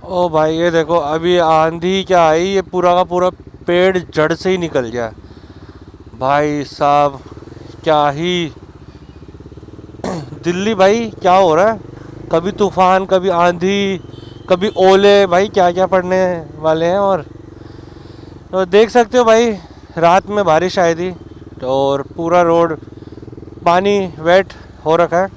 ओ भाई ये देखो, अभी आंधी क्या आई, ये पूरा का पूरा पेड़ जड़ से ही निकल गया। भाई साहब, क्या ही दिल्ली भाई, क्या हो रहा है। कभी तूफान, कभी आंधी, कभी ओले, भाई क्या क्या पड़ने वाले हैं। और तो देख सकते हो भाई, रात में बारिश आई थी तो और पूरा रोड पानी वेट हो रखा है।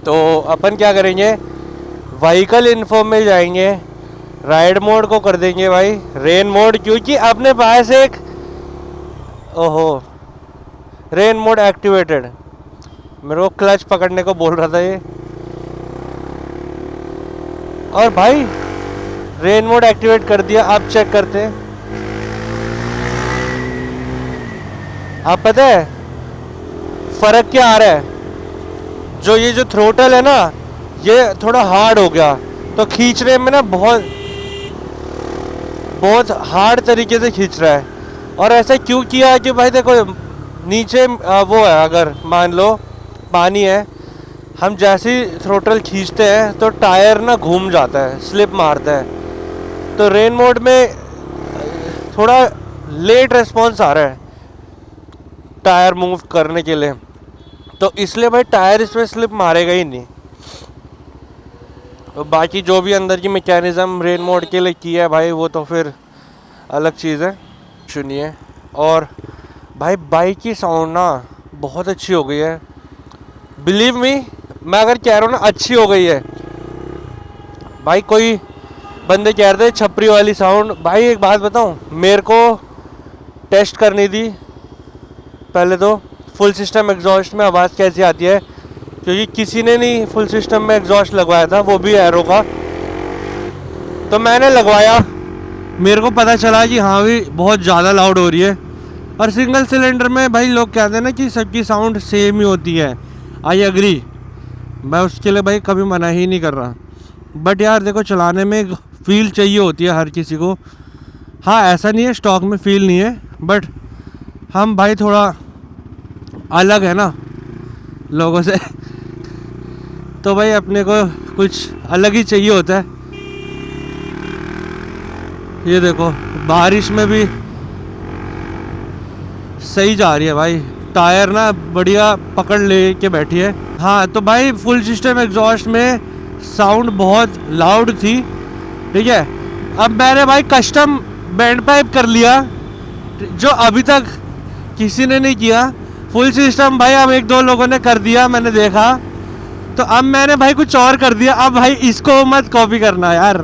तो अपन क्या करेंगे, व्हीकल इन्फो में जाएंगे, राइड मोड को कर देंगे भाई रेन मोड, क्योंकि अपने पास एक, ओहो, रेन मोड एक्टिवेटेड। मेरे को क्लच पकड़ने को बोल रहा था ये। और भाई रेन मोड एक्टिवेट कर दिया। अब चेक करते हैं। आप पता है फर्क क्या आ रहा है, जो ये जो थ्रोटल है ना, ये थोड़ा हार्ड हो गया, तो खींचने में ना बहुत बहुत हार्ड तरीके से खींच रहा है। और ऐसा क्यों किया है कि भाई देखो, नीचे वो है, अगर मान लो पानी है, हम जैसे ही थ्रोटल खींचते हैं तो टायर ना घूम जाता है, स्लिप मारता है। तो रेन मोड में थोड़ा लेट रिस्पॉन्स आ रहा है टायर मूव करने के लिए, तो इसलिए भाई टायर इसमें स्लिप मारेगा ही नहीं। तो बाकी जो भी अंदर की मैकेनिज़्म रेन मोड के लिए किया है भाई, वो तो फिर अलग चीज़ है। सुनिए, और भाई बाइक की साउंड ना बहुत अच्छी हो गई है। बिलीव मी, मैं अगर कह रहा हूँ ना अच्छी हो गई है भाई, कोई बंदे कह रहे थे छपरी वाली साउंड। भाई एक बात बताऊँ, मेरे को टेस्ट करनी थी पहले तो फुल सिस्टम एग्जॉस्ट में आवाज़ कैसी आती है, क्योंकि किसी ने नहीं फुल सिस्टम में एग्जॉस्ट लगवाया था, वो भी एरो का। तो मैंने लगवाया, मेरे को पता चला कि हाँ भी बहुत ज़्यादा लाउड हो रही है। और सिंगल सिलेंडर में भाई लोग कहते हैं ना कि सबकी साउंड सेम ही होती है, आई एग्री, मैं उसके लिए भाई कभी मना ही नहीं कर रहा। बट यार देखो, चलाने में एक फील चाहिए होती है हर किसी को। हाँ ऐसा नहीं है स्टॉक में फील नहीं है, बट हम भाई थोड़ा अलग है ना लोगों से तो भाई अपने को कुछ अलग ही चाहिए होता है। ये देखो बारिश में भी सही जा रही है भाई, टायर ना बढ़िया पकड़ ले के बैठी है। हाँ तो भाई फुल सिस्टम एग्जॉस्ट में साउंड बहुत लाउड थी, ठीक है। अब मैंने भाई कस्टम बैंड पाइप कर लिया, जो अभी तक किसी ने नहीं किया। फुल सिस्टम भाई अब एक दो लोगों ने कर दिया, मैंने देखा, तो अब मैंने भाई कुछ और कर दिया। अब भाई इसको मत कॉपी करना यार।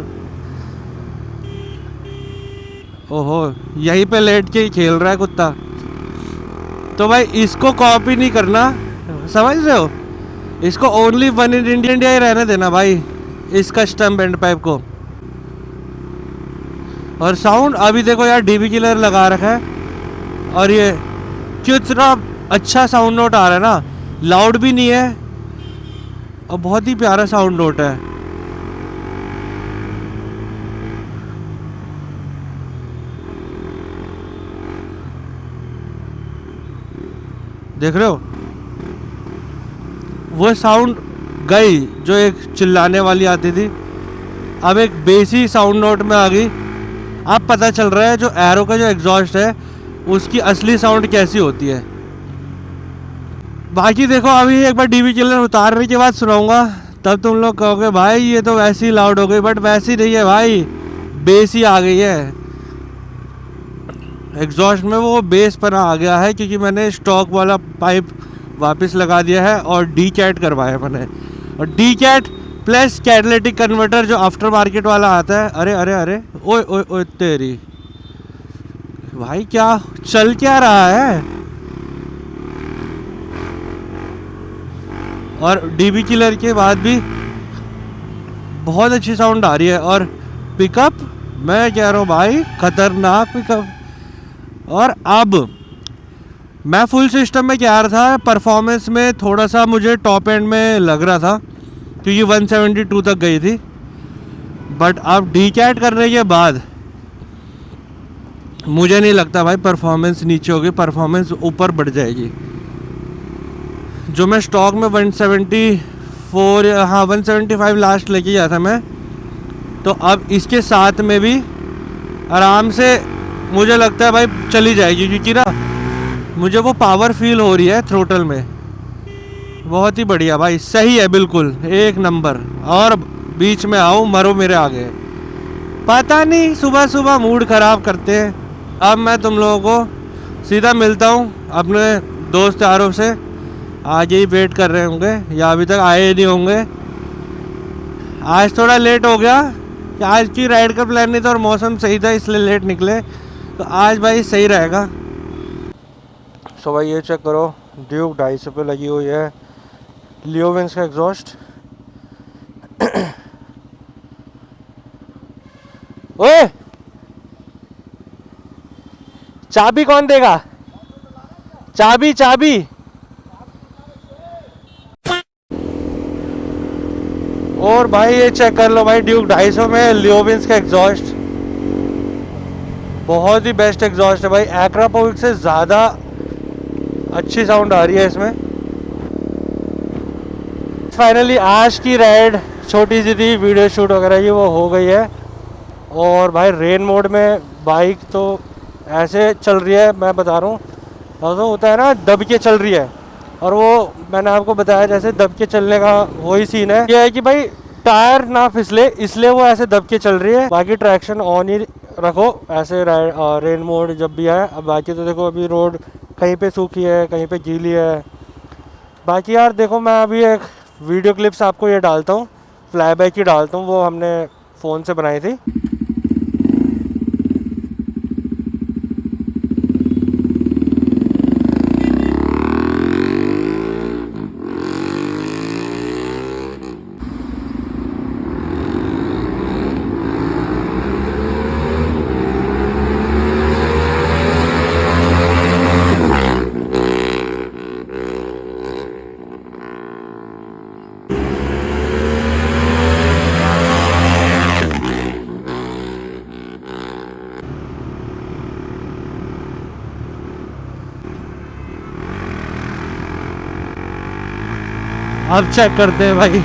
ओहो, यहीं पे लेट के ही खेल रहा है कुत्ता, तो भाई इसको कॉपी नहीं करना, समझ रहे हो। इसको ओनली वन इन इंडिया ही रहने देना भाई, इस कस्टम बैंड पाइप को। और साउंड अभी देखो यार, डीबी किलर लगा रखा है, और ये कितना अच्छा साउंड नोट आ रहा है ना, लाउड भी नहीं है और बहुत ही प्यारा साउंड नोट है। देख रहे हो, वो साउंड गई जो एक चिल्लाने वाली आती थी, अब एक बेसी साउंड नोट में आ गई। अब पता चल रहा है जो एरो का जो एग्जॉस्ट है उसकी असली साउंड कैसी होती है। बाकी देखो, अभी एक बार डीबी किलर उतारने के बाद सुनाऊंगा, तब तुम लोग कहोगे भाई ये तो वैसी लाउड हो गई, बट वैसी नहीं है भाई, बेस ही आ गई है एग्जॉस्ट में, वो बेस पर आ गया है, क्योंकि मैंने स्टॉक वाला पाइप वापस लगा दिया है और डी कैट करवाया मैंने। और D cat plus catalytic converter जो आफ्टर मार्केट वाला आता है। अरे अरे अरे, ओए ओए ओए तेरी भाई, क्या चल क्या रहा है। और डीबी किलर के बाद भी बहुत अच्छी साउंड आ रही है, और पिकअप मैं कह रहा हूँ भाई खतरनाक पिकअप। और अब मैं फुल सिस्टम में कह रहा था, परफॉर्मेंस में थोड़ा सा मुझे टॉप एंड में लग रहा था, क्योंकि 172 तक गई थी। बट अब डी कैट करने के बाद मुझे नहीं लगता भाई परफॉर्मेंस नीचे होगी, परफॉर्मेंस ऊपर बढ़ जाएगी। जो मैं स्टॉक में 174, हाँ 175 लास्ट लेके गया था मैं, तो अब इसके साथ में भी आराम से मुझे लगता है भाई चली जाएगी, क्योंकि ना मुझे वो पावर फील हो रही है थ्रोटल में। बहुत ही बढ़िया भाई, सही है, बिल्कुल एक नंबर। और बीच में आओ मरो मेरे आगे। पता नहीं सुबह सुबह मूड ख़राब करते हैं। अब मैं तुम लोगों को सीधा मिलता हूँ अपने दोस्त यारों से। आगे ही वेट कर रहे होंगे या अभी तक आए ही नहीं होंगे। आज थोड़ा लेट हो गया कि आज की राइड का प्लान नहीं था और मौसम सही था, इसलिए लेट निकले। तो आज भाई सही रहेगा। सो भाई ये चेक करो, ड्यूक 250 पे लगी हुई है, लियोविंस का एग्जॉस्ट। ओए चाबी कौन देगा? चाबी चाबी। और भाई ये चेक कर लो भाई, ड्यूक 250 में लियोविंस का एग्जॉस्ट बहुत ही बेस्ट एग्जॉस्ट है भाई। एक्रापोविक से ज़्यादा अच्छी साउंड आ रही है इसमें। फाइनली आज की राइड छोटी सी थी, वीडियो शूट वगैरह की वो हो गई है। और भाई रेन मोड में बाइक तो ऐसे चल रही है, मैं बता रहा हूँ, तो होता है ना दब के चल रही है। और वो मैंने आपको बताया जैसे दब के चलने का वही सीन है। ये है कि भाई टायर ना फिसले, इसलिए वो ऐसे दब के चल रही है। बाकी ट्रैक्शन ऑन ही रखो ऐसे रेन मोड जब भी आए। अब बाकी तो देखो अभी रोड कहीं पे सूखी है, कहीं पे गीली है। बाकी यार देखो, मैं अभी एक वीडियो क्लिप्स आपको ये डालता हूँ, फ्लाई बैक ही डालता हूँ, वो हमने फ़ोन से बनाई थी। अब चेक करते हैं भाई।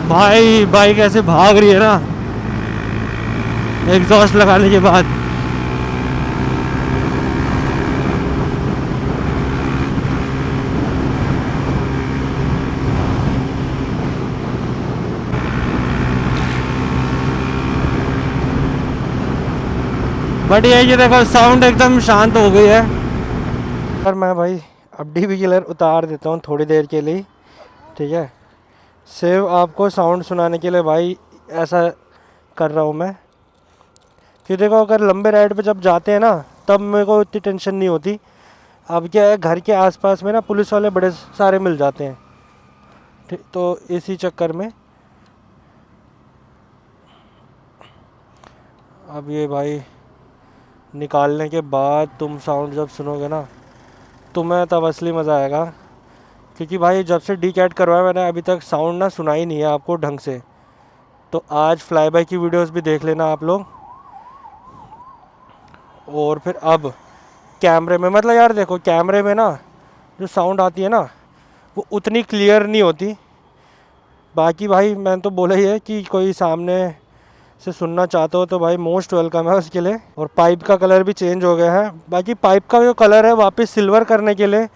भाई बाइक ऐसे भाग रही है ना एग्जॉस्ट लगाने के बाद। बट ये देखो साउंड एकदम शांत हो गई है। पर मैं भाई अब डीबी किलर उतार देता हूँ थोड़ी देर के लिए, ठीक है। सिर्फ आपको साउंड सुनाने के लिए भाई ऐसा कर रहा हूँ मैं। कि देखो अगर लंबे राइड पे जब जाते हैं ना तब मेरे को इतनी टेंशन नहीं होती। अब क्या है, घर के आसपास में ना पुलिस वाले बड़े सारे मिल जाते हैं, ठीक। तो इसी चक्कर में अब ये भाई निकालने के बाद तुम साउंड जब सुनोगे ना तुम्हें तब असली मज़ा आएगा। क्योंकि भाई जब से डी कैट करवाया मैंने अभी तक साउंड ना सुना ही नहीं है आपको ढंग से। तो आज फ्लाई बाय की वीडियोस भी देख लेना आप लोग। और फिर अब कैमरे में मतलब यार देखो, कैमरे में ना जो साउंड आती है ना वो उतनी क्लियर नहीं होती। बाकी भाई मैंने तो बोला ही है कि कोई सामने से सुनना चाहते हो तो भाई मोस्ट वेलकम है उसके लिए। और पाइप का कलर भी चेंज हो गया है। बाकी पाइप का जो कलर है वापस सिल्वर करने के लिए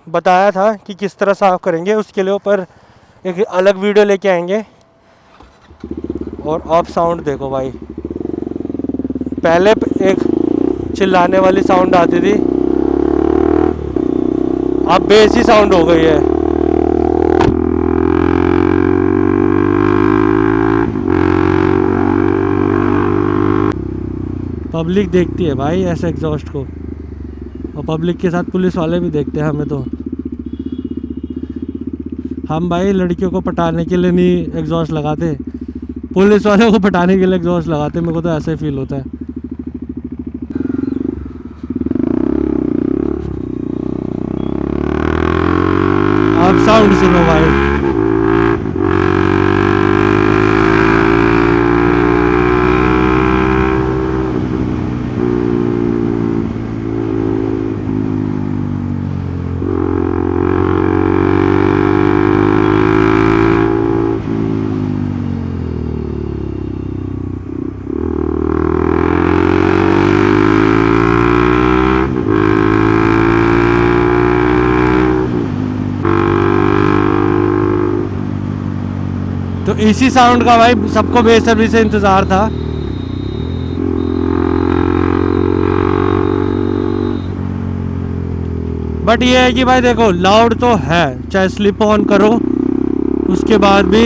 बताया था कि किस तरह साफ़ करेंगे, उसके लिए ऊपर एक अलग वीडियो लेके आएंगे। और अब साउंड देखो भाई, पहले एक चिल्लाने वाली साउंड आती थी, अब बेस ही साउंड हो गई है। पब्लिक देखती है भाई ऐसे एग्जॉस्ट को, और पब्लिक के साथ पुलिस वाले भी देखते हैं हमें। तो हम भाई लड़कियों को पटाने के लिए नहीं एग्जॉस्ट लगाते, पुलिस वालों को पटाने के लिए एग्जॉस्ट लगाते। मेरे को तो ऐसे फील होता है। अब साउंड सुनो भाई। इसी साउंड का भाई सबको बेसब्री से इंतज़ार था। बट ये है कि भाई देखो लाउड तो है, चाहे स्लिप ऑन करो उसके बाद भी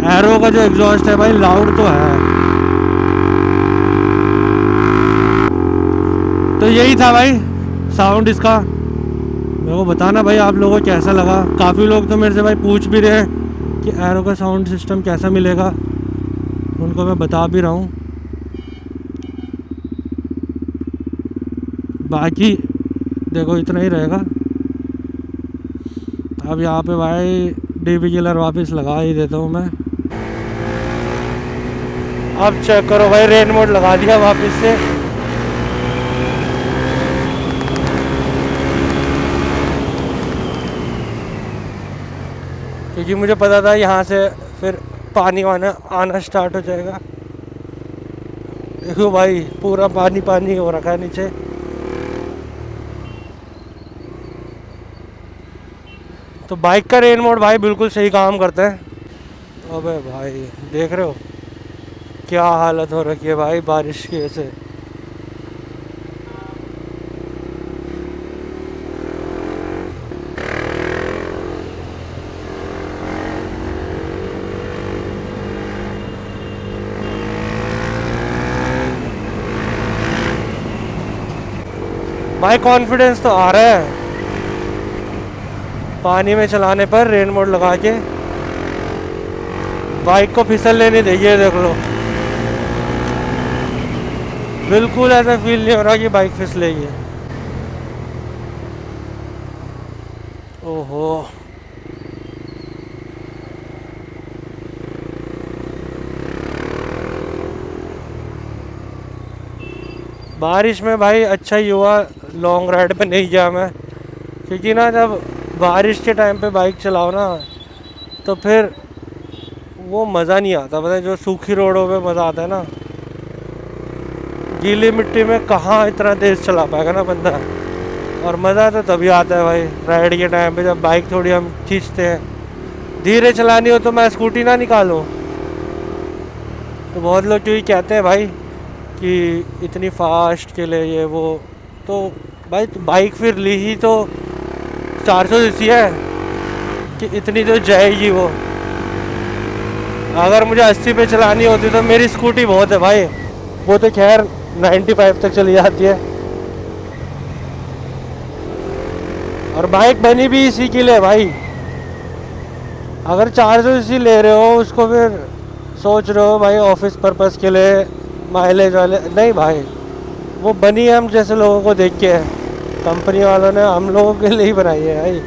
एरो का जो एग्जॉस्ट है भाई लाउड तो है। तो यही था भाई साउंड इसका। मेरे को बताना भाई आप लोगों को कैसा लगा। काफ़ी लोग तो मेरे से भाई पूछ भी रहे हैं कि एरो का साउंड सिस्टम कैसा मिलेगा, उनको मैं बता भी रहा हूँ। बाकी देखो इतना ही रहेगा। अब यहाँ पे भाई डीबी किलर वापस लगा ही देता हूँ मैं। अब चेक करो भाई, रेन मोड लगा दिया वापस से। क्योंकि मुझे पता था यहाँ से फिर पानी वाना आना स्टार्ट हो जाएगा। देखो भाई पूरा पानी पानी हो रखा है नीचे। तो बाइक का रेन मोड भाई बिल्कुल सही काम करता है। अबे भाई देख रहे हो क्या हालत हो रखी है भाई बारिश की वजह से। भाई कॉन्फिडेंस तो आ रहा है पानी में चलाने पर रेन मोड लगा के। बाइक को फिसलने नहीं देगी, देख लो बिल्कुल ऐसा फील नहीं हो रहा कि बाइक फिसलेगी। ओहो बारिश में भाई अच्छा ही हुआ लॉन्ग राइड पे नहीं गया मैं। क्योंकि ना जब बारिश के टाइम पे बाइक चलाओ ना तो फिर वो मज़ा नहीं आता। पता है जो सूखी रोडों पे मज़ा आता है ना, गीली मिट्टी में कहाँ इतना तेज़ चला पाएगा ना बंदा। और मज़ा तो तभी आता है भाई राइड के टाइम पे, जब बाइक थोड़ी हम खींचते हैं। धीरे चलानी हो तो मैं स्कूटी ना निकालूं। तो बहुत लोग जो ही कहते हैं भाई कि इतनी फास्ट के लिए ये वो, तो भाई बाइक फिर ली ही तो 400 सीसी है कि इतनी तो जाएगी वो। अगर मुझे 80 पे चलानी होती तो मेरी स्कूटी बहुत है भाई, वो तो खैर 95 तक चली जाती है। और बाइक बनी भी इसी के लिए भाई। अगर 400 सीसी ले रहे हो उसको फिर सोच रहे हो भाई ऑफिस पर्पस के लिए माइलेज वाले, नहीं भाई वो बनी हम जैसे लोगों को देख के है। कंपनी वालों ने हम लोगों के लिए ही बनाई है भाई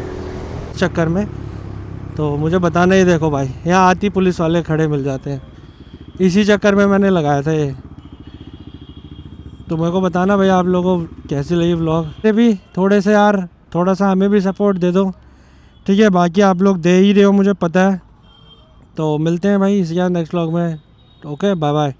चक्कर में। तो मुझे बताना ही, देखो भाई यहाँ आती पुलिस वाले खड़े मिल जाते हैं, इसी चक्कर में मैंने लगाया था ये। तो मेरे को बताना भाई आप लोगों को कैसी लगी व्लॉग। ये भी थोड़े से यार थोड़ा सा हमें भी सपोर्ट दे दो, ठीक है। बाकी आप लोग दे ही रहे हो मुझे पता है। तो मिलते हैं भाई इसी नेक्स्ट व्लॉग में। Okay bye bye.